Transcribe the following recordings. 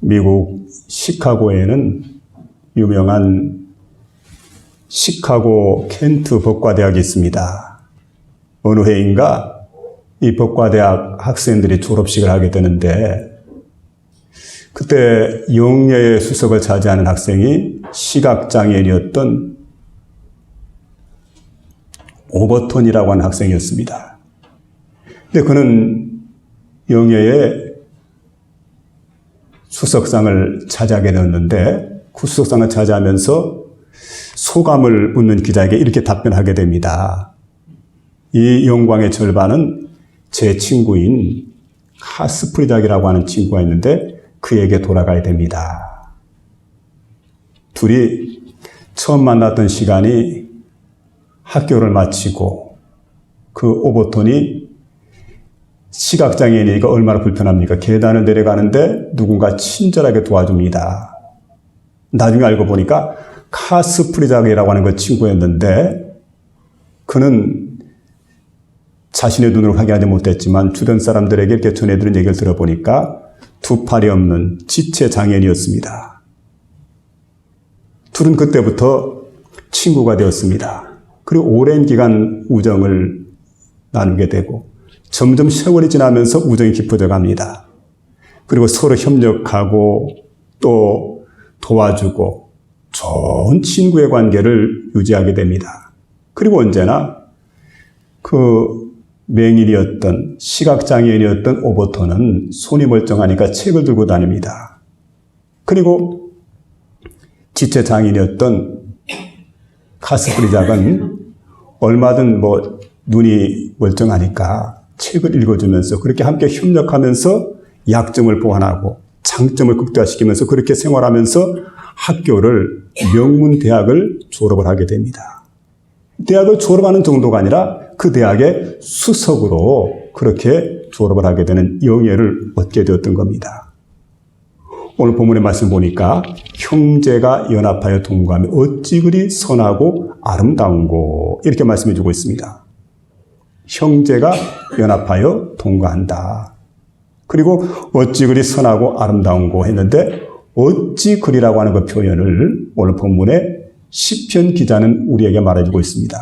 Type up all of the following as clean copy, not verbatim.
미국 시카고에는 유명한 시카고 켄트 법과대학이 있습니다. 어느 해인가 이 법과대학 학생들이 졸업식을 하게 되는데 그때 영예의 수석을 차지하는 학생이 시각장애인이었던 오버턴이라고 하는 학생이었습니다. 근데 그는 영예의 수석상을 차지하게 되었는데 그 수석상을 차지하면서 소감을 묻는 기자에게 이렇게 답변하게 됩니다. 이 영광의 절반은 제 친구인 카스프리작이라고 하는 친구가 있는데 그에게 돌아가야 됩니다. 둘이 처음 만났던 시간이 학교를 마치고 그 오버턴이 시각장애인이니까 얼마나 불편합니까? 계단을 내려가는데 누군가 친절하게 도와줍니다. 나중에 알고 보니까 카스프리작이라고 하는 그 친구였는데 그는 자신의 눈으로 확인하지 못했지만 주변 사람들에게 이렇게 전해들은 얘기를 들어보니까 두 팔이 없는 지체장애인이었습니다. 둘은 그때부터 친구가 되었습니다. 그리고 오랜 기간 우정을 나누게 되고 점점 세월이 지나면서 우정이 깊어져 갑니다. 그리고 서로 협력하고 또 도와주고 좋은 친구의 관계를 유지하게 됩니다. 그리고 언제나 그 맹인이었던 시각장애인이었던 오버턴은 손이 멀쩡하니까 책을 들고 다닙니다. 그리고 지체장애인이었던 카스프리작은 얼마든 눈이 멀쩡하니까 책을 읽어주면서 그렇게 함께 협력하면서 약점을 보완하고 장점을 극대화시키면서 그렇게 생활하면서 학교를 명문대학을 졸업을 하게 됩니다. 대학을 졸업하는 정도가 아니라 그 대학의 수석으로 그렇게 졸업을 하게 되는 영예를 얻게 되었던 겁니다. 오늘 본문의 말씀 보니까 형제가 연합하여 동거하며 어찌 그리 선하고 아름다운고 이렇게 말씀해 주고 있습니다. 형제가 연합하여 동거한다. 그리고 어찌 그리 선하고 아름다운고 했는데 어찌 그리라고 하는 그 표현을 오늘 본문에 시편 기자는 우리에게 말해주고 있습니다.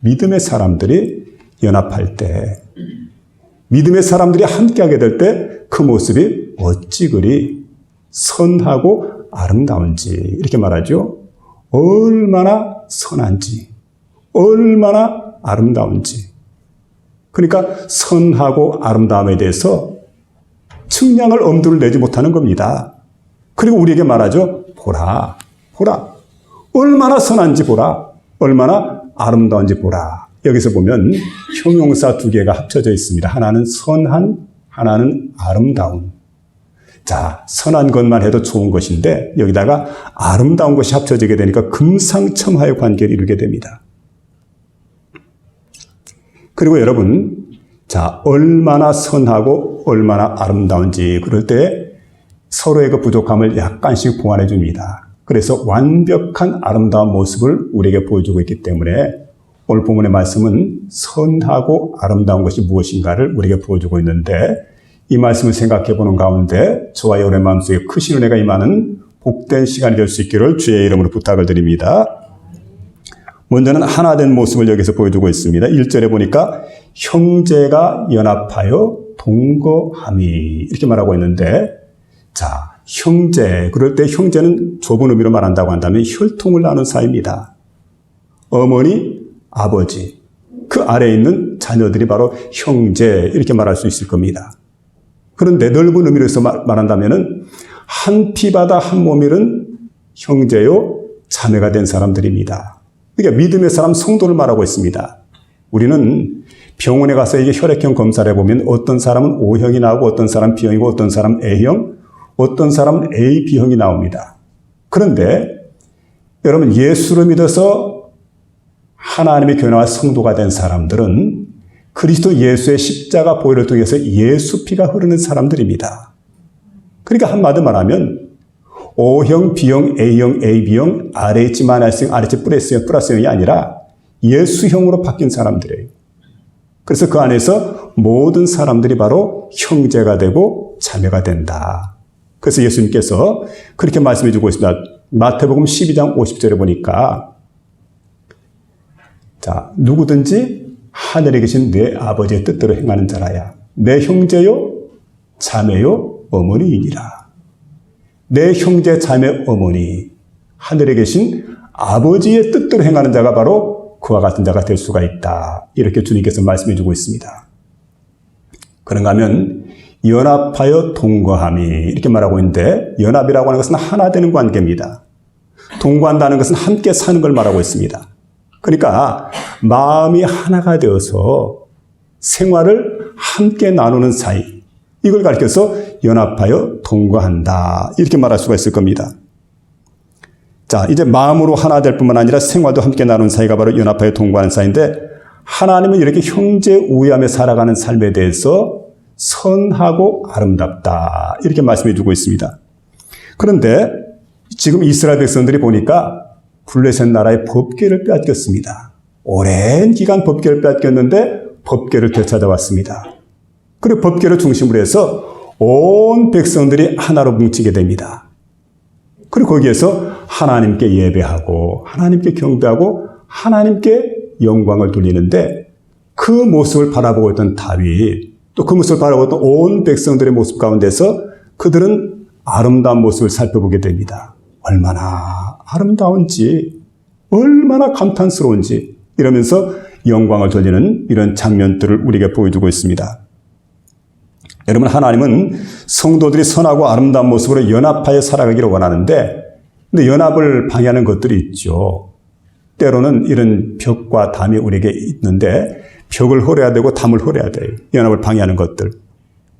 믿음의 사람들이 연합할 때, 믿음의 사람들이 함께하게 될 때 그 모습이 어찌 그리 선하고 아름다운지 이렇게 말하죠. 얼마나 선한지, 얼마나 아름다운지. 그러니까 선하고 아름다움에 대해서 측량을 엄두를 내지 못하는 겁니다. 그리고 우리에게 말하죠. 보라, 보라. 얼마나 선한지 보라. 얼마나 아름다운지 보라. 여기서 보면 형용사 두 개가 합쳐져 있습니다. 하나는 선한, 하나는 아름다운. 자, 선한 것만 해도 좋은 것인데 여기다가 아름다운 것이 합쳐지게 되니까 금상첨화의 관계를 이루게 됩니다. 그리고 여러분, 자, 얼마나 선하고 얼마나 아름다운지 그럴 때 서로의 그 부족함을 약간씩 보완해 줍니다. 그래서 완벽한 아름다운 모습을 우리에게 보여주고 있기 때문에 오늘 본문의 말씀은 선하고 아름다운 것이 무엇인가를 우리에게 보여주고 있는데 이 말씀을 생각해 보는 가운데 저와 여러분의 마음속에 크신 은혜가 임하는 복된 시간이 될 수 있기를 주의 이름으로 부탁을 드립니다. 먼저는 하나된 모습을 여기서 보여주고 있습니다. 1절에 보니까 형제가 연합하여 동거함이 이렇게 말하고 있는데 자, 형제, 그럴 때 형제는 좁은 의미로 말한다고 한다면 혈통을 나눈 사이입니다. 어머니, 아버지, 그 아래에 있는 자녀들이 바로 형제 이렇게 말할 수 있을 겁니다. 그런데 넓은 의미로서 말한다면 한 피바다 한 몸이른 형제요 자매가 된 사람들입니다. 그러니까 믿음의 사람 성도를 말하고 있습니다. 우리는 병원에 가서 이게 혈액형 검사를 해보면 어떤 사람은 O형이 나오고 어떤 사람은 B형이고 어떤 사람은 A형, 어떤 사람은 AB형이 나옵니다. 그런데 여러분 예수를 믿어서 하나님의 교회와 성도가 된 사람들은 그리스도 예수의 십자가 보혈을 통해서 예수 피가 흐르는 사람들입니다. 그러니까 한마디로 말하면 O형, B형, A형, AB형, RH 마이너스형, RH 플러스형이 아니라 예수형으로 바뀐 사람들이에요. 그래서 그 안에서 모든 사람들이 바로 형제가 되고 자매가 된다. 그래서 예수님께서 그렇게 말씀해 주고 있습니다. 마태복음 12장 50절에 보니까 자, 누구든지 하늘에 계신 내 아버지의 뜻대로 행하는 자라야 내 형제요 자매요 어머니이니라. 내 형제 자매 어머니 하늘에 계신 아버지의 뜻대로 행하는 자가 바로 그와 같은 자가 될 수가 있다. 이렇게 주님께서 말씀해 주고 있습니다. 그런가 하면 연합하여 동거함이 이렇게 말하고 있는데 연합이라고 하는 것은 하나 되는 관계입니다. 동거한다는 것은 함께 사는 걸 말하고 있습니다. 그러니까 마음이 하나가 되어서 생활을 함께 나누는 사이, 이걸 가리켜서 연합하여 동거한다 이렇게 말할 수가 있을 겁니다. 자, 이제 마음으로 하나 될 뿐만 아니라 생활도 함께 나누는 사이가 바로 연합하여 동거하는 사이인데 하나님은 이렇게 형제 우애하며 살아가는 삶에 대해서 선하고 아름답다 이렇게 말씀해 주고 있습니다. 그런데 지금 이스라엘 백성들이 보니까 블레셋 나라의 법궤를 빼앗겼습니다. 오랜 기간 법궤를 빼앗겼는데 법궤를 되찾아왔습니다. 그리고 법궤를 중심으로 해서 온 백성들이 하나로 뭉치게 됩니다. 그리고 거기에서 하나님께 예배하고 하나님께 경배하고 하나님께 영광을 돌리는데 그 모습을 바라보고 있던 다윗, 또 그 모습을 바라보고 있던 온 백성들의 모습 가운데서 그들은 아름다운 모습을 살펴보게 됩니다. 얼마나 아름다운지, 얼마나 감탄스러운지 이러면서 영광을 돌리는 이런 장면들을 우리에게 보여주고 있습니다. 여러분, 하나님은 성도들이 선하고 아름다운 모습으로 연합하여 살아가기를 원하는데, 근데 연합을 방해하는 것들이 있죠. 때로는 이런 벽과 담이 우리에게 있는데 벽을 헐어야 되고 담을 헐어야 돼요. 연합을 방해하는 것들.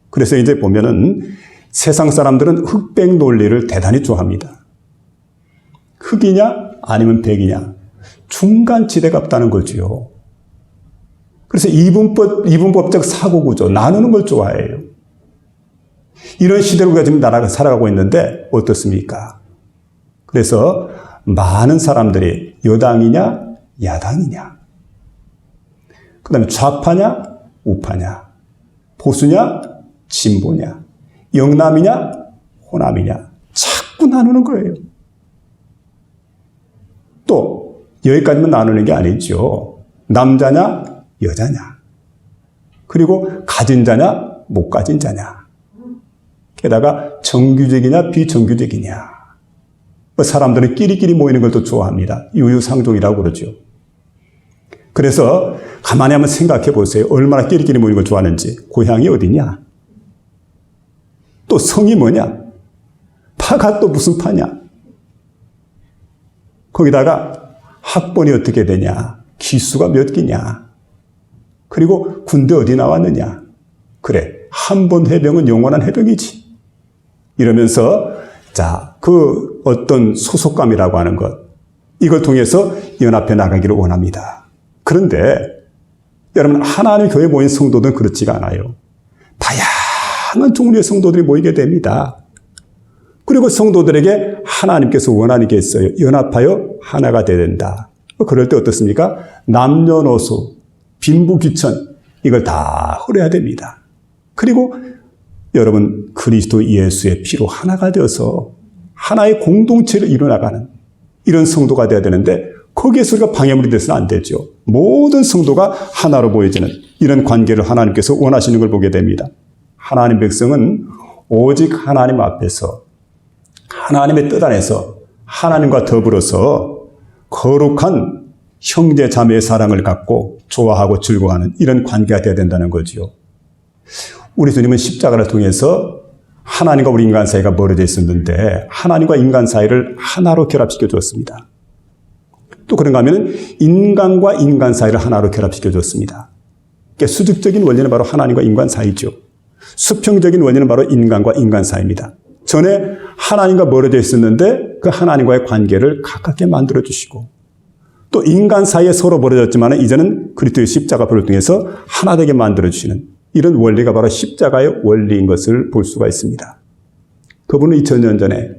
그래서 이제 보면은 세상 사람들은 흑백 논리를 대단히 좋아합니다. 흑이냐 아니면 백이냐 중간 지대가 없다는 거지요. 그래서 이분법적 사고구조 나누는 걸 좋아해요. 이런 시대를 우리가 지금 살아가고 있는데 어떻습니까? 그래서 많은 사람들이 여당이냐 야당이냐, 그 다음에 좌파냐 우파냐, 보수냐 진보냐, 영남이냐 호남이냐 자꾸 나누는 거예요. 또 여기까지만 나누는 게 아니죠. 남자냐 여자냐, 그리고 가진 자냐 못 가진 자냐, 게다가 정규직이냐 비정규직이냐. 사람들은 끼리끼리 모이는 걸 더 좋아합니다. 유유상종이라고 그러죠. 그래서 가만히 한번 생각해 보세요. 얼마나 끼리끼리 모이는 걸 좋아하는지. 고향이 어디냐? 또 성이 뭐냐? 파가 또 무슨 파냐? 거기다가 학번이 어떻게 되냐? 기수가 몇 기냐? 그리고 군대 어디 나왔느냐? 그래, 한 번 해병은 영원한 해병이지. 이러면서 자, 그 어떤 소속감이라고 하는 것, 이걸 통해서 연합해 나가기를 원합니다. 그런데 여러분, 하나님 교회에 모인 성도들은 그렇지가 않아요. 다양한 종류의 성도들이 모이게 됩니다. 그리고 성도들에게 하나님께서 원하는 게 있어요. 연합하여 하나가 되어야 된다. 그럴 때 어떻습니까? 남녀노소, 빈부귀천 이걸 다 헐어야 됩니다. 그리고 여러분, 그리스도 예수의 피로 하나가 되어서 하나의 공동체를 이뤄나가는 이런 성도가 되어야 되는데 거기에서 우리가 방해물이 돼서는 안 되죠. 모든 성도가 하나로 보여지는 이런 관계를 하나님께서 원하시는 걸 보게 됩니다. 하나님 백성은 오직 하나님 앞에서 하나님의 뜻 안에서 하나님과 더불어서 거룩한 형제 자매의 사랑을 갖고 좋아하고 즐거워하는 이런 관계가 되어야 된다는 거지요. 우리 주님은 십자가를 통해서 하나님과 우리 인간 사이가 멀어져 있었는데 하나님과 인간 사이를 하나로 결합시켜 주었습니다. 또 그런가 하면 인간과 인간 사이를 하나로 결합시켜 주었습니다. 그러니까 수직적인 원리는 바로 하나님과 인간 사이죠. 수평적인 원리는 바로 인간과 인간 사이입니다. 전에 하나님과 멀어져 있었는데 그 하나님과의 관계를 가깝게 만들어 주시고, 또 인간 사이에 서로 멀어졌지만 이제는 그리스도의 십자가를 통해서 하나 되게 만들어 주시는 이런 원리가 바로 십자가의 원리인 것을 볼 수가 있습니다. 그분은 2000년 전에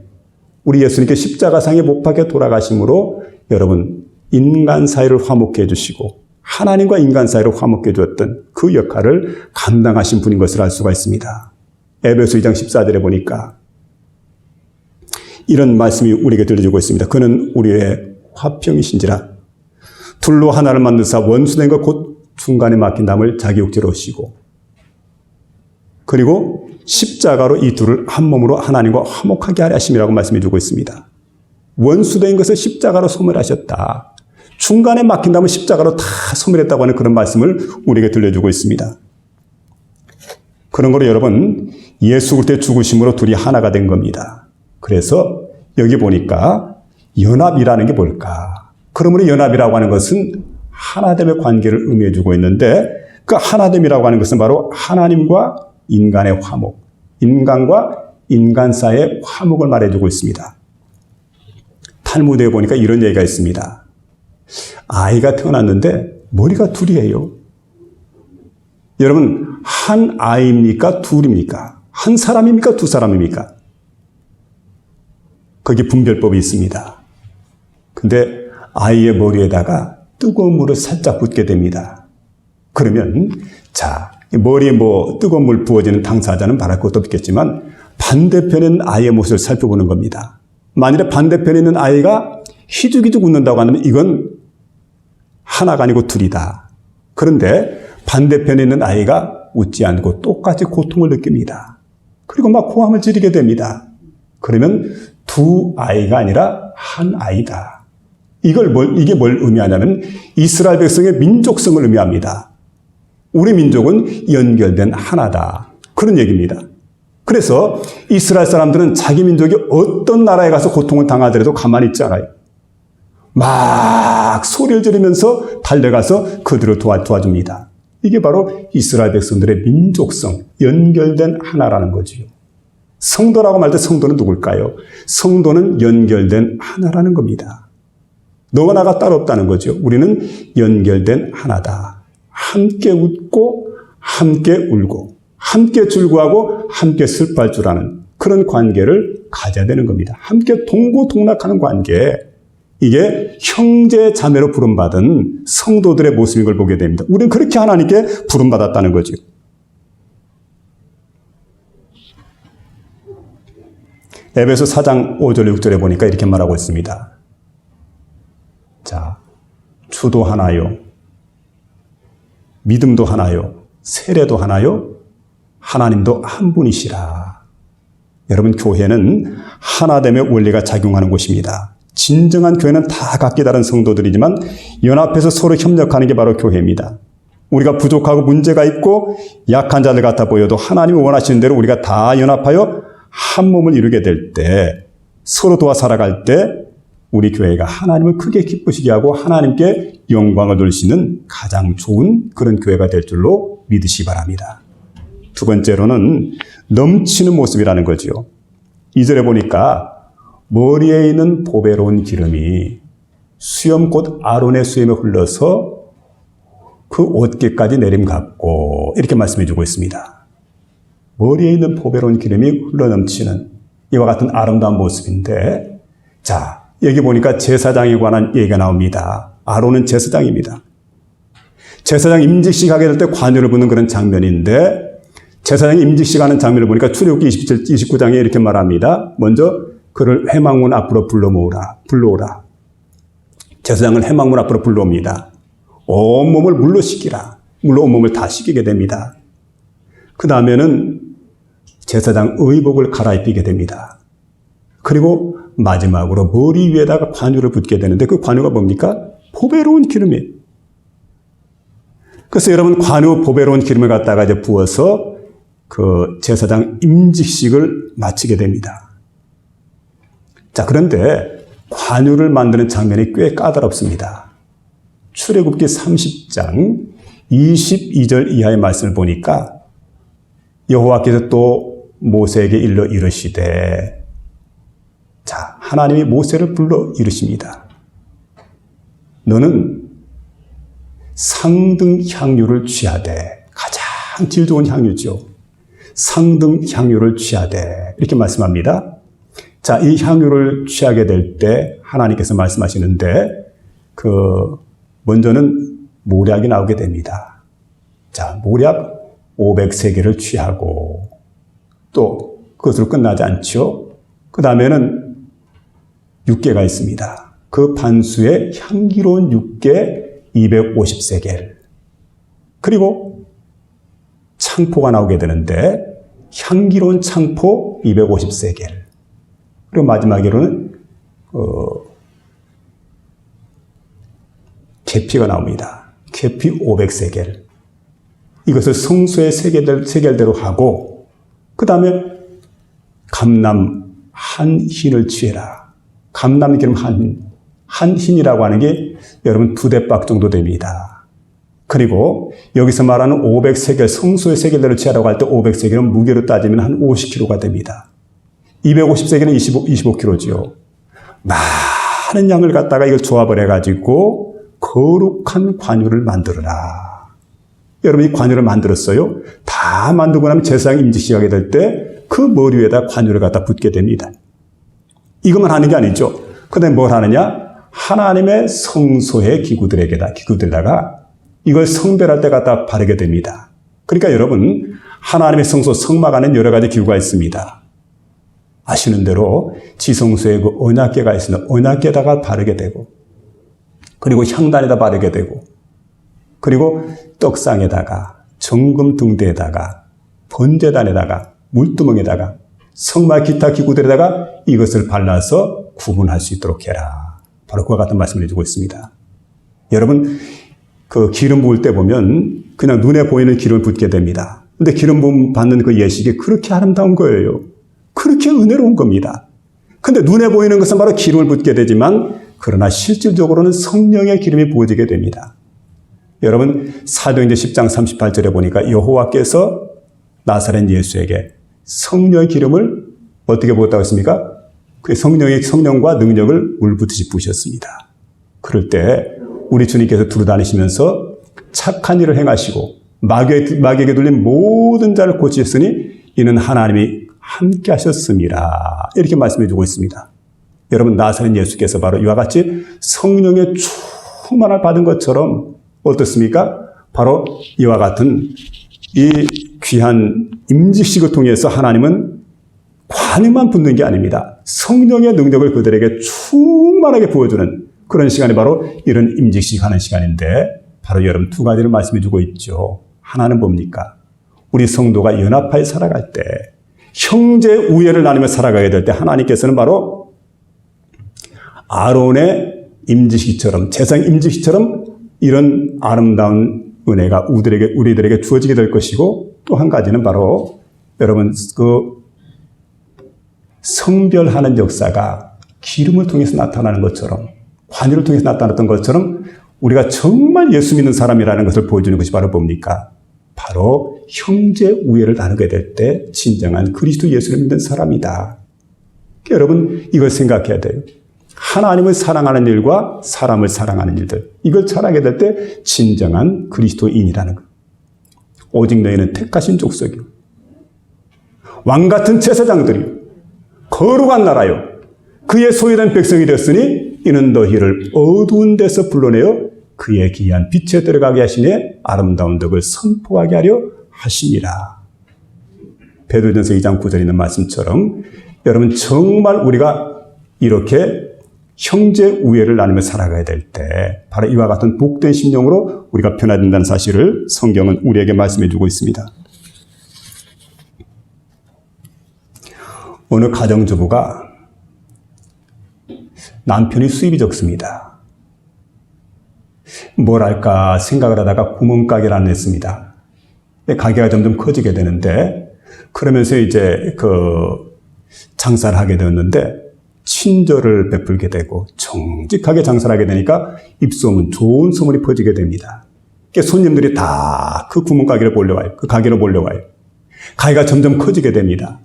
우리 예수님께 십자가상에 못 박혀 돌아가심으로 여러분 인간 사이를 화목해 해 주시고 하나님과 인간 사이를 화목해 주었던 그 역할을 감당하신 분인 것을 알 수가 있습니다. 에베소 2장 14절에 보니까 이런 말씀이 우리에게 들려주고 있습니다. 그는 우리의 화평이신지라 둘로 하나를 만드사 원수된 것 곧 중간에 막힌 담을 자기 육체로 오시고 그리고 십자가로 이 둘을 한 몸으로 하나님과 화목하게 하려 하심이라고 말씀해 주고 있습니다. 원수된 것을 십자가로 소멸하셨다. 중간에 막힌 담을 십자가로 다 소멸했다고 하는 그런 말씀을 우리에게 들려주고 있습니다. 그런 거로 여러분 예수 그리스도의 죽으심으로 둘이 하나가 된 겁니다. 그래서 여기 보니까 연합이라는 게 뭘까? 그러므로 연합이라고 하는 것은 하나됨의 관계를 의미해 주고 있는데 그 하나됨이라고 하는 것은 바로 하나님과 인간의 화목, 인간과 인간 사이의 화목을 말해주고 있습니다. 탈무드에 보니까 이런 얘기가 있습니다. 아이가 태어났는데 머리가 둘이에요. 여러분 한 아이입니까? 둘입니까? 한 사람입니까? 두 사람입니까? 거기 분별법이 있습니다. 근데 아이의 머리에다가 뜨거운 물을 살짝 붓게 됩니다. 그러면 자 머리에 뜨거운 물 부어지는 당사자는 바랄 것도 없겠지만 반대편에 있는 아이의 모습을 살펴보는 겁니다. 만일에 반대편에 있는 아이가 희죽희죽 웃는다고 하면 이건 하나가 아니고 둘이다. 그런데 반대편에 있는 아이가 웃지 않고 똑같이 고통을 느낍니다. 그리고 막 고함을 지르게 됩니다. 그러면 두 아이가 아니라 한 아이다. 이게 뭘 의미하냐면 이스라엘 백성의 민족성을 의미합니다. 우리 민족은 연결된 하나다. 그런 얘기입니다. 그래서 이스라엘 사람들은 자기 민족이 어떤 나라에 가서 고통을 당하더라도 가만히 있지 않아요. 막 소리를 지르면서 달려가서 그들을 도와줍니다. 이게 바로 이스라엘 백성들의 민족성, 연결된 하나라는 거지요. 성도라고 말 때 성도는 누굴까요? 성도는 연결된 하나라는 겁니다. 너와 나가 따로 없다는 거죠. 우리는 연결된 하나다. 함께 웃고 함께 울고 함께 즐거워하고 함께 슬퍼할 줄 아는 그런 관계를 가져야 되는 겁니다. 함께 동고동락하는 관계. 이게 형제 자매로 부름받은 성도들의 모습인 걸 보게 됩니다. 우리는 그렇게 하나님께 부름받았다는 거죠. 에베소 4장 5절 6절에 보니까 이렇게 말하고 있습니다. 자, 주도 하나요. 믿음도 하나요. 세례도 하나요. 하나님도 한 분이시라. 여러분 교회는 하나됨의 원리가 작용하는 곳입니다. 진정한 교회는 다 각기 다른 성도들이지만 연합해서 서로 협력하는 게 바로 교회입니다. 우리가 부족하고 문제가 있고 약한 자들 같아 보여도 하나님이 원하시는 대로 우리가 다 연합하여 한 몸을 이루게 될 때 서로 도와 살아갈 때 우리 교회가 하나님을 크게 기쁘시게 하고 하나님께 영광을 돌리시는 가장 좋은 그런 교회가 될 줄로 믿으시기 바랍니다. 두 번째로는 넘치는 모습이라는 거지요. 2절에 보니까 머리에 있는 보배로운 기름이 수염꽃 아론의 수염에 흘러서 그 옷깃까지 내림갖고 이렇게 말씀해 주고 있습니다. 머리에 있는 보배로운 기름이 흘러넘치는 이와 같은 아름다운 모습인데 자 여기 보니까 제사장에 관한 얘기가 나옵니다. 아론은 제사장입니다. 제사장 임직식 하게 될 때 관유를 부는 그런 장면인데 제사장이 임직식 하는 장면을 보니까 출애굽기 29장에 이렇게 말합니다. 먼저 그를 회막문 앞으로 불러오라. 제사장을 회막문 앞으로 불러옵니다. 온몸을 물로 씻기라. 물로 온몸을 다 씻기게 됩니다. 그 다음에는 제사장 의복을 갈아입히게 됩니다. 그리고 마지막으로 머리 위에다가 관유를 붓게 되는데 그 관유가 뭡니까? 보배로운 기름이에요. 그래서 여러분 관유 보배로운 기름을 갖다가 이제 부어서 그 제사장 임직식을 마치게 됩니다. 자, 그런데 관유를 만드는 장면이 꽤 까다롭습니다. 출애굽기 30장 22절 이하의 말씀을 보니까 여호와께서 또 모세에게 일러 이르시되 자, 하나님이 모세를 불러 이르십니다. 너는 상등 향유를 취하되 가장 질 좋은 향유죠. 상등 향유를 취하되 이렇게 말씀합니다. 자, 이 향유를 취하게 될 때 하나님께서 말씀하시는데 먼저는 모략이 나오게 됩니다. 자, 모략 500세겔을 취하고 또 그것으로 끝나지 않죠. 그 다음에는 육개가 있습니다. 그 반수에 향기로운 육개 250세겔. 그리고 창포가 나오게 되는데 향기로운 창포 250세겔. 그리고 마지막으로는 계피가 나옵니다. 계피 500세겔. 이것을 성소의 세겔대로 하고 그 다음에 감람 한 흰을 취해라. 감람 기름 한 흰이라고 하는 게 여러분 2대박 정도 됩니다. 그리고 여기서 말하는 500세겔, 성소의 세겔대로 취하라고 할 때 500세겔은 무게로 따지면 한 50kg가 됩니다. 250세겔은 25kg지요. 많은 양을 갖다가 이걸 조합을 해가지고 거룩한 관유를 만들어라. 여러분 이 관유를 만들었어요. 다 만들고 나면 제사장 임직식 하게 될 때 그 머리 위에다 관유를 갖다 붓게 됩니다. 이것만 하는 게 아니죠. 그 다음에 뭘 하느냐? 하나님의 성소의 기구들에다가 이걸 성별할 때 갖다 바르게 됩니다. 그러니까 여러분 하나님의 성소 성막 안에 여러 가지 기구가 있습니다. 아시는 대로 지성소에 그 언약궤가 있으면 언약궤에다가 바르게 되고 그리고 향단에다 바르게 되고 그리고 떡상에다가 정금 등대에다가 번제단에다가 물두멍에다가 성막 기타 기구들에다가 이것을 발라서 구분할 수 있도록 해라. 바로 그와 같은 말씀을 해주고 있습니다. 여러분 그 기름 부을 때 보면 그냥 눈에 보이는 기름을 붓게 됩니다. 근데 기름 부음 받는 그 예식이 그렇게 아름다운 거예요. 그렇게 은혜로운 겁니다. 근데 눈에 보이는 것은 바로 기름을 붓게 되지만 그러나 실질적으로는 성령의 기름이 부어지게 됩니다. 여러분 사도행전 10장 38절에 보니까 여호와께서 나사렛 예수에게 성령의 기름을 어떻게 부었다고 했습니까? 그 성령과 능력을 물붓듯이 부으셨습니다. 그럴 때 우리 주님께서 두루다니시면서 착한 일을 행하시고 마귀에게 눌린 모든 자를 고치셨으니 이는 하나님이 함께 하셨습니다. 이렇게 말씀해 주고 있습니다. 여러분 나사렛 예수께서 바로 이와 같이 성령의 충만을 받은 것처럼 어떻습니까? 바로 이와 같은 이 귀한 임직식을 통해서 하나님은 관유만 붓는 게 아닙니다. 성령의 능력을 그들에게 충만하게 부어주는 그런 시간이 바로 이런 임직식 하는 시간인데 바로 여러분 두 가지를 말씀해 주고 있죠. 하나는 뭡니까? 우리 성도가 연합하여 살아갈 때 형제 우애를 나누며 살아가게 될 때 하나님께서는 바로 아론의 임직식처럼 제사장 임직식처럼 이런 아름다운 은혜가 우리들에게 주어지게 될 것이고 또 한 가지는 바로 여러분 그 성별하는 역사가 기름을 통해서 나타나는 것처럼 관유를 통해서 나타났던 것처럼 우리가 정말 예수 믿는 사람이라는 것을 보여주는 것이 바로 뭡니까? 바로 형제 우애를 나누게 될 때 진정한 그리스도 예수를 믿는 사람이다. 여러분 이걸 생각해야 돼요. 하나님을 사랑하는 일과 사람을 사랑하는 일들 이걸 잘하게 될 때 진정한 그리스도인이라는 것. 오직 너희는 택하신 족속이요 왕같은 제사장들이요 거룩한 나라요 그의 소유된 백성이 되었으니 이는 너희를 어두운 데서 불러내어 그의 귀한 빛에 들어가게 하시니 아름다운 덕을 선포하게 하려 하심이라. 베드로전서 2장 9절에 있는 말씀처럼 여러분 정말 우리가 이렇게 형제 우애를 나누며 살아가야 될 때 바로 이와 같은 복된 심령으로 우리가 변화된다는 사실을 성경은 우리에게 말씀해 주고 있습니다. 어느 가정주부가 남편이 수입이 적습니다. 뭘 할까 생각을 하다가 구멍가게를 안 냈습니다. 가게가 점점 커지게 되는데 그러면서 이제 장사를 하게 되었는데 친절을 베풀게 되고 정직하게 장사를 하게 되니까 입소문, 좋은 소문이 퍼지게 됩니다. 그러니까 손님들이 다 그 구멍가게를 보러 와요. 그 가게로 몰려와요. 가게가 점점 커지게 됩니다.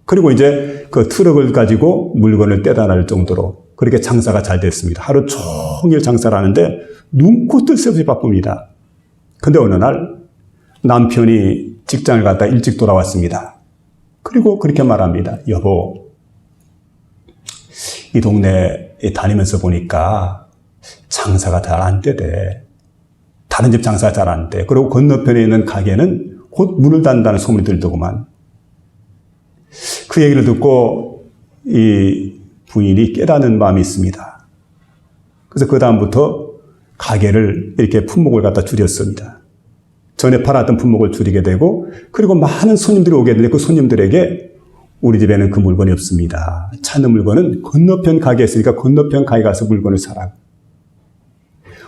그리고 이제 그 트럭을 가지고 물건을 떼다 날 정도로 그렇게 장사가 잘 됐습니다. 하루 종일 장사를 하는데 눈코 뜰 새 없이 바쁩니다. 근데 어느 날 남편이 직장을 갔다 일찍 돌아왔습니다. 그리고 그렇게 말합니다. 여보, 이 동네에 다니면서 보니까 장사가 잘 안 되대. 다른 집 장사가 잘 안 돼. 그리고 건너편에 있는 가게는 곧 문을 닫는다는 소문이 들더구만. 그 얘기를 듣고 이 부인이 깨닫는 마음이 있습니다. 그래서 그 다음부터 가게를 이렇게 품목을 갖다 줄였습니다. 전에 팔았던 품목을 줄이게 되고, 그리고 많은 손님들이 오게 되는데 그 손님들에게 우리 집에는 그 물건이 없습니다. 찾는 물건은 건너편 가게에 있으니까 건너편 가게 가서 물건을 사라.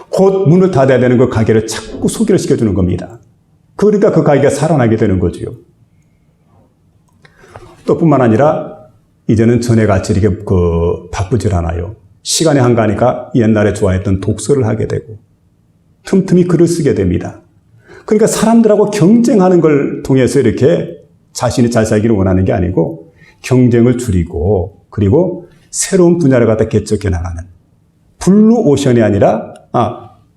곧 문을 닫아야 되는 그 가게를 자꾸 소개를 시켜주는 겁니다. 그러니까 그 가게가 살아나게 되는 거죠. 또 뿐만 아니라 이제는 전에같이 이렇게 바쁘질 않아요. 시간이 한가하니까 옛날에 좋아했던 독서를 하게 되고 틈틈이 글을 쓰게 됩니다. 그러니까 사람들하고 경쟁하는 걸 통해서 이렇게 자신이 잘 살기를 원하는 게 아니고 경쟁을 줄이고 그리고 새로운 분야를 갖다 개척해 나가는 블루 오션이 아니라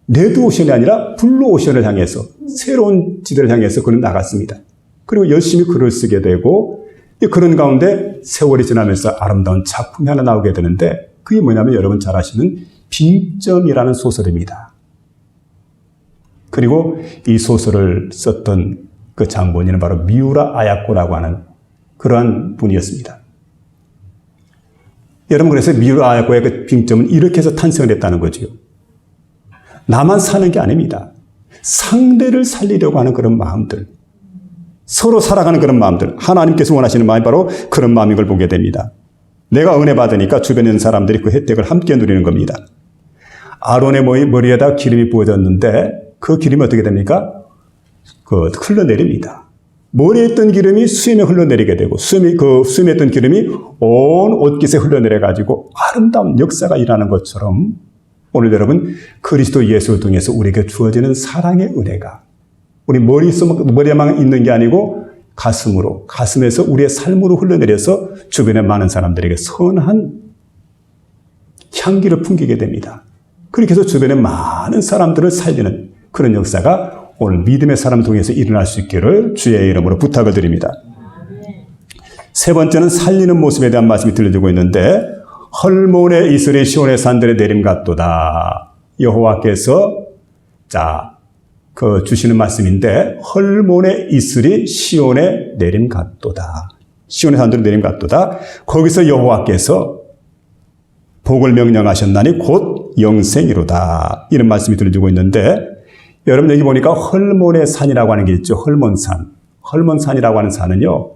레드 오션이 아니라 블루 오션을 향해서 새로운 지대를 향해서 그는 나갔습니다. 그리고 열심히 글을 쓰게 되고 그런 가운데 세월이 지나면서 아름다운 작품이 하나 나오게 되는데 그게 뭐냐면 여러분 잘 아시는 빙점이라는 소설입니다. 그리고 이 소설을 썼던 그 장본인은 바로 미우라 아야코라고 하는 그러한 분이었습니다. 여러분 그래서 미우라 아야코의 그 빙점은 이렇게 해서 탄생을 했다는 거죠. 나만 사는 게 아닙니다. 상대를 살리려고 하는 그런 마음들, 서로 살아가는 그런 마음들, 하나님께서 원하시는 마음이 바로 그런 마음인 걸 보게 됩니다. 내가 은혜 받으니까 주변에 있는 사람들이 그 혜택을 함께 누리는 겁니다. 아론의 머리에다 기름이 부어졌는데 그 기름이 어떻게 됩니까? 흘러내립니다. 머리에 있던 기름이 수염에 흘러내리게 되고 수염에 있던 기름이 온 옷깃에 흘러내려가지고 아름다운 역사가 일어나는 것처럼 오늘 여러분 그리스도 예수를 통해서 우리에게 주어지는 사랑의 은혜가 우리 머리에만 있는 게 아니고 가슴에서 우리의 삶으로 흘러내려서 주변의 많은 사람들에게 선한 향기를 풍기게 됩니다. 그렇게 해서 주변의 많은 사람들을 살리는 그런 역사가 오늘 믿음의 사람을 통해서 일어날 수 있기를 주의 이름으로 부탁을 드립니다. 세 번째는 살리는 모습에 대한 말씀이 들려주고 있는데 헐몬의 이슬이 시온의 산들에 내림 같도다. 여호와께서 주시는 말씀인데 헐몬의 이슬이 시온에 내림 같도다. 시온의 산들에 내림 같도다. 거기서 여호와께서 복을 명령하셨나니 곧 영생이로다. 이런 말씀이 들려주고 있는데 여러분 여기 보니까 헐몬의 산이라고 하는 게 있죠. 헐몬산. 헐몬산이라고 하는 산은요.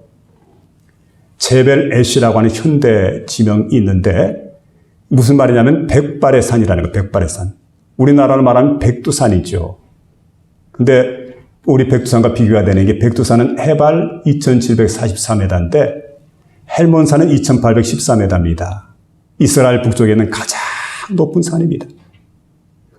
제벨 애쉬라고 하는 현대 지명이 있는데 무슨 말이냐면 백발의 산이라는 거. 백발의 산. 우리나라로 말하면 백두산이죠. 근데 우리 백두산과 비교가 되는 게 백두산은 해발 2744m인데 헬몬산은 2814m입니다. 이스라엘 북쪽에 있는 가장 높은 산입니다.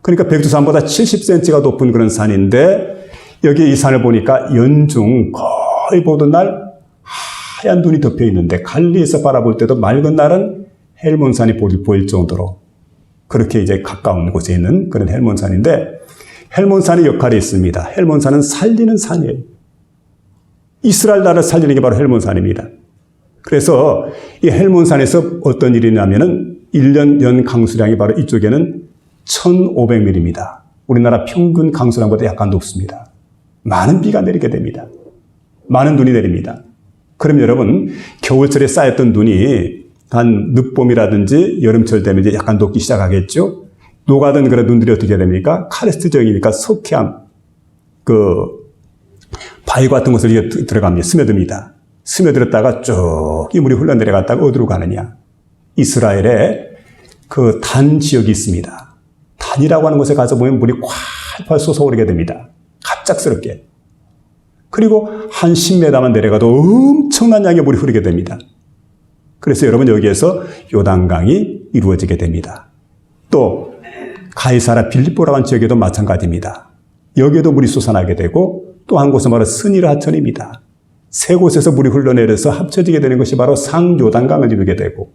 그러니까 백두산보다 70cm가 높은 그런 산인데 여기 이 산을 보니까 연중 거의 모든 날 하얀 눈이 덮여 있는데 갈리에서 바라볼 때도 맑은 날은 헬몬산이 보일 정도로 그렇게 이제 가까운 곳에 있는 그런 헬몬산인데 헬몬산의 역할이 있습니다. 헬몬산은 살리는 산이에요. 이스라엘 나라를 살리는 게 바로 헬몬산입니다. 그래서 이 헬몬산에서 어떤 일이 있냐면은 1년 연 강수량이 바로 이쪽에는 1500mm입니다. 우리나라 평균 강수량보다 약간 높습니다. 많은 비가 내리게 됩니다. 많은 눈이 내립니다. 그럼 여러분 겨울철에 쌓였던 눈이 한 늦봄이라든지 여름철 되면 이제 약간 녹기 시작하겠죠. 녹아든 그런 눈들이 어떻게 됩니까? 카르스트적이니까 석회암, 바위 같은 곳을 이게 들어갑니다. 스며듭니다. 스며들었다가 쭉 이 물이 흘러내려갔다가 어디로 가느냐? 이스라엘에 단 지역이 있습니다. 단이라고 하는 곳에 가서 보면 물이 콸콸 솟아오르게 됩니다. 갑작스럽게. 그리고 한 10m만 내려가도 엄청난 양의 물이 흐르게 됩니다. 그래서 여러분 여기에서 요단강이 이루어지게 됩니다. 또 가이사라 빌립보라고 하는 지역에도 마찬가지입니다. 여기에도 물이 솟아나게 되고 또 한 곳은 바로 스니르 하천입니다. 세 곳에서 물이 흘러내려서 합쳐지게 되는 것이 바로 상요단강을 이루게 되고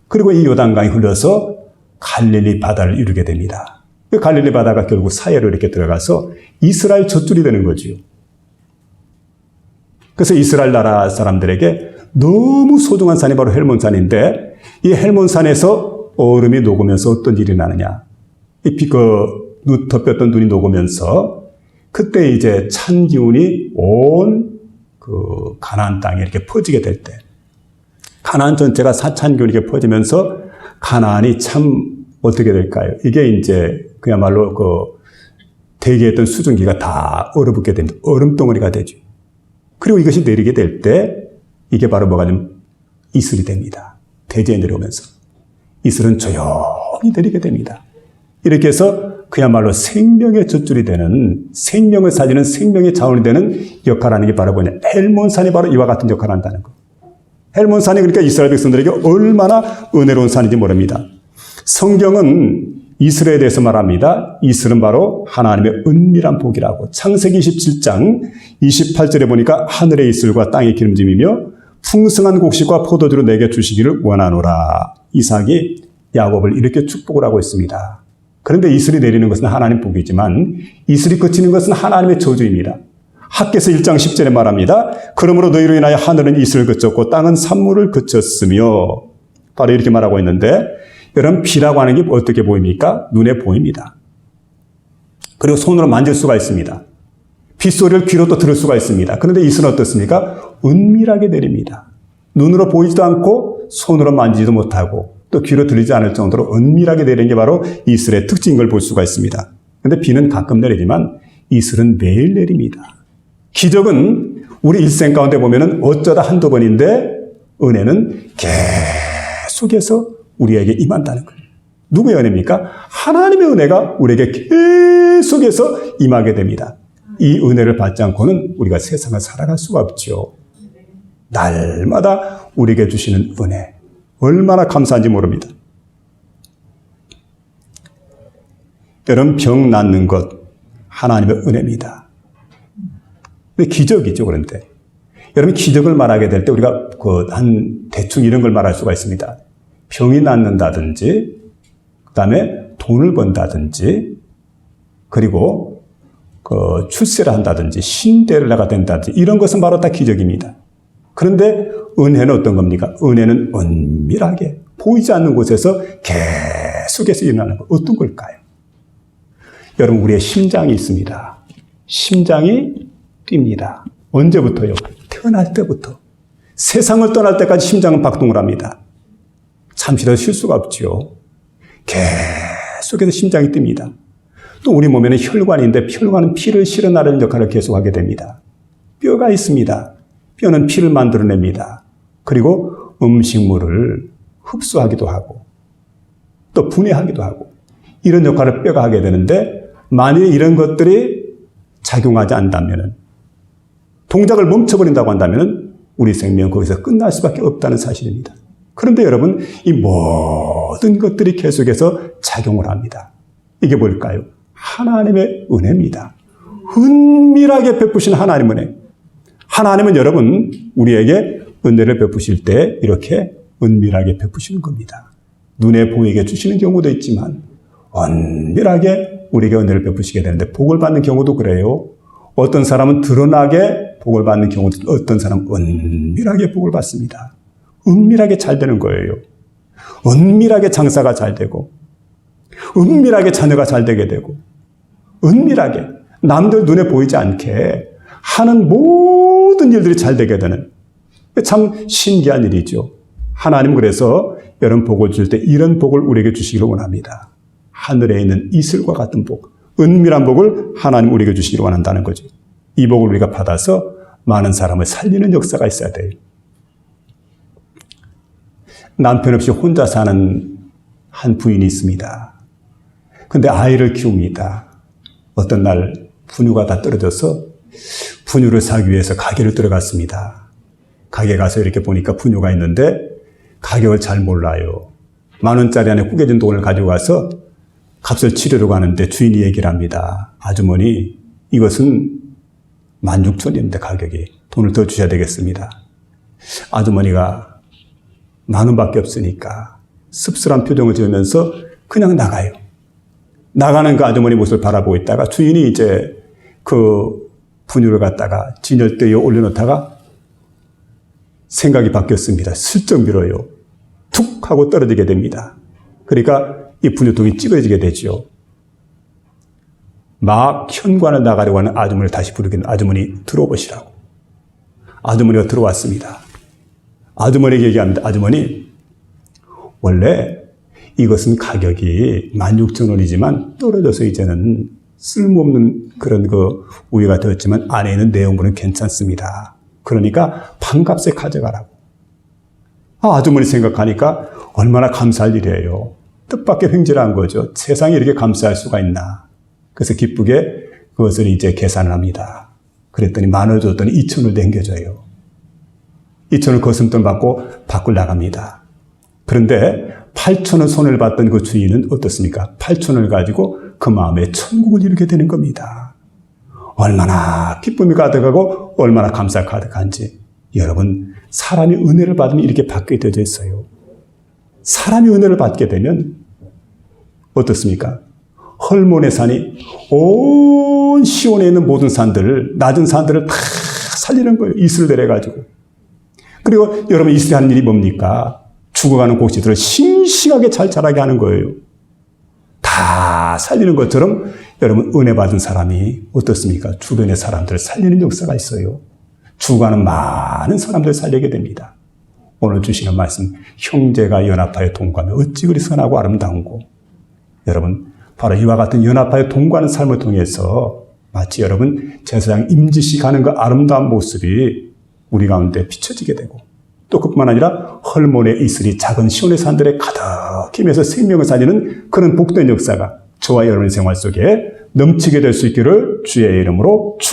그리고 이 요단강이 흘러서 갈릴리 바다를 이루게 됩니다. 그 갈릴리 바다가 결국 사해로 이렇게 들어가서 이스라엘 젖줄이 되는 거지요. 그래서 이스라엘 나라 사람들에게 너무 소중한 산이 바로 헬몬산인데 이 헬몬산에서 얼음이 녹으면서 어떤 일이 나느냐. 덮였던 눈이 녹으면서 그때 이제 찬 기운이 온 가나안 땅에 이렇게 퍼지게 될 때 가나안 전체가 찬 기운이 이렇게 퍼지면서 가나안이 참 어떻게 될까요? 이게 이제 그야말로 대기했던 수증기가 다 얼어붙게 됩니다. 얼음덩어리가 되죠. 그리고 이것이 내리게 될 때 이게 바로 뭐가 되면 이슬이 됩니다. 대지에 내려오면서 이슬은 조용히 내리게 됩니다. 이렇게 해서 그야말로 생명의 젖줄이 되는, 생명을 살리는 생명의 자원이 되는 역할을 하는 게 바로 뭐냐, 헬몬산이 바로 이와 같은 역할을 한다는 거. 헬몬산이 그러니까 이스라엘 백성들에게 얼마나 은혜로운 산인지 모릅니다. 성경은 이슬에 대해서 말합니다. 이슬은 바로 하나님의 은밀한 복이라고. 창세기 27장 28절에 보니까 하늘의 이슬과 땅의 기름짐이며 풍성한 곡식과 포도주로 내게 주시기를 원하노라. 이삭이 야곱을 이렇게 축복을 하고 있습니다. 그런데 이슬이 내리는 것은 하나님 복이지만 이슬이 그치는 것은 하나님의 저주입니다. 학개서 1장 10절에 말합니다. 그러므로 너희로 인하여 하늘은 이슬을 그쳤고 땅은 산물을 그쳤으며, 바로 이렇게 말하고 있는데, 여러분 비라고 하는 게 어떻게 보입니까? 눈에 보입니다. 그리고 손으로 만질 수가 있습니다. 빗소리를 귀로 또 들을 수가 있습니다. 그런데 이슬은 어떻습니까? 은밀하게 내립니다. 눈으로 보이지도 않고 손으로 만지지도 못하고 또 귀로 들리지 않을 정도로 은밀하게 내리는 게 바로 이슬의 특징인 걸 볼 수가 있습니다. 그런데 비는 가끔 내리지만 이슬은 매일 내립니다. 기적은 우리 일생 가운데 보면은 어쩌다 한두 번인데 은혜는 계속해서 우리에게 임한다는 거예요. 누구의 은혜입니까? 하나님의 은혜가 우리에게 계속해서 임하게 됩니다. 이 은혜를 받지 않고는 우리가 세상을 살아갈 수가 없죠. 날마다 우리에게 주시는 은혜, 얼마나 감사한지 모릅니다. 여러분, 병 낫는 것 하나님의 은혜입니다. 근데 기적이죠. 그런데 여러분, 기적을 말하게 될 때 우리가 대충 이런 걸 말할 수가 있습니다. 병이 낫는다든지, 그 다음에 돈을 번다든지, 그리고 출세를 한다든지, 신대를 된다든지, 이런 것은 바로 다 기적입니다. 그런데 은혜는 어떤 겁니까? 은혜는 은밀하게 보이지 않는 곳에서 계속해서 일어나는 것. 어떤 걸까요? 여러분, 우리의 심장이 있습니다. 심장이 뜁니다. 언제부터요? 태어날 때부터. 세상을 떠날 때까지 심장은 박동을 합니다. 잠시라도 쉴 수가 없지요. 계속해서 심장이 뜁니다. 또 우리 몸에는 혈관인데 혈관은 피를 실어나르는 역할을 계속하게 됩니다. 뼈가 있습니다. 뼈는 피를 만들어냅니다. 그리고 음식물을 흡수하기도 하고 또 분해하기도 하고 이런 역할을 뼈가 하게 되는데, 만약에 이런 것들이 작용하지 않는다면, 동작을 멈춰버린다고 한다면 우리 생명은 거기서 끝날 수밖에 없다는 사실입니다. 그런데 여러분, 이 모든 것들이 계속해서 작용을 합니다. 이게 뭘까요? 하나님의 은혜입니다. 은밀하게 베푸신 하나님의 은혜. 하나님은 여러분, 우리에게 은혜를 베푸실 때 이렇게 은밀하게 베푸시는 겁니다. 눈에 보이게 주시는 경우도 있지만 은밀하게 우리에게 은혜를 베푸시게 되는데, 복을 받는 경우도 그래요. 어떤 사람은 드러나게 복을 받는 경우도, 어떤 사람은 은밀하게 복을 받습니다. 은밀하게 잘 되는 거예요. 은밀하게 장사가 잘 되고, 은밀하게 자녀가 잘 되게 되고, 은밀하게 남들 눈에 보이지 않게 하는 모든 일들이 잘 되게 되는, 참 신기한 일이죠. 하나님 그래서 여러분 복을 줄 때 이런 복을 우리에게 주시기를 원합니다. 하늘에 있는 이슬과 같은 복, 은밀한 복을 하나님 우리에게 주시기를 원한다는 거죠. 이 복을 우리가 받아서 많은 사람을 살리는 역사가 있어야 돼요. 남편 없이 혼자 사는 한 부인이 있습니다. 근데 아이를 키웁니다. 어떤 날 분유가 다 떨어져서 분유를 사기 위해서 가게를 들어갔습니다. 가게 가서 이렇게 보니까 분유가 있는데 가격을 잘 몰라요. 10,000원짜리 안에 구겨진 돈을 가지고 가서 값을 치르려고 하는데 주인이 얘기를 합니다. 아주머니, 이것은 16,000원인데 가격이. 돈을 더 주셔야 되겠습니다. 아주머니가 10,000원밖에 없으니까 씁쓸한 표정을 지으면서 그냥 나가요. 나가는 그 아주머니 모습을 바라보고 있다가 주인이 이제 그 분유를 갖다가 진열대에 올려놓다가 생각이 바뀌었습니다. 슬쩍 밀어요. 툭 하고 떨어지게 됩니다. 그러니까 이 분유통이 찌그러지게 되죠. 막 현관을 나가려고 하는 아주머니를 다시 부르기는, 아주머니 들어오시라고. 아주머니가 들어왔습니다. 아주머니에게 얘기합니다. 아주머니, 원래 이것은 가격이 16,000원이지만 떨어져서 이제는 쓸모없는 그런 우유가 되었지만 안에 있는 내용물은 괜찮습니다. 그러니까 반값에 가져가라고. 아주머니 생각하니까 얼마나 감사할 일이에요. 뜻밖의 횡재한 거죠. 세상에 이렇게 감사할 수가 있나. 그래서 기쁘게 그것을 이제 계산을 합니다. 그랬더니 10,000원 줬더니 2,000원을 남겨줘요. 2,000원 거슴돈 받고 밖을 나갑니다. 그런데 8,000원 손해를 봤던 그 주인은 어떻습니까? 8,000원을 가지고 그 마음에 천국을 이루게 되는 겁니다. 얼마나 기쁨이 가득하고 얼마나 감사가 가득한지. 여러분, 사람이 은혜를 받으면 이렇게 받게 되어 있어요. 사람이 은혜를 받게 되면 어떻습니까? 헐몬의 산이 온 시온에 있는 모든 산들을, 낮은 산들을 다 살리는 거예요. 이슬을 내려가지고. 그리고 여러분, 이슬이 하는 일이 뭡니까? 죽어가는 곡식들을 싱싱하게 잘 자라게 하는 거예요. 다 살리는 것처럼 여러분, 은혜 받은 사람이 어떻습니까? 주변의 사람들을 살리는 역사가 있어요. 죽어가는 많은 사람들을 살리게 됩니다. 오늘 주시는 말씀, 형제가 연합하여 동거하며 어찌 그리 선하고 아름다운고. 여러분, 바로 이와 같은 연합하여 동거하는 삶을 통해서 마치 여러분 제사장 임지시 가는 그 아름다운 모습이 우리 가운데 비춰지게 되고, 또 그뿐만 아니라 헐몬의 이슬이 작은 시온의 산들에 가득히면서 생명을 살리는 그런 복된 역사가 저와 여러분의 생활 속에 넘치게 될 수 있기를 주의 이름으로 축원합니다.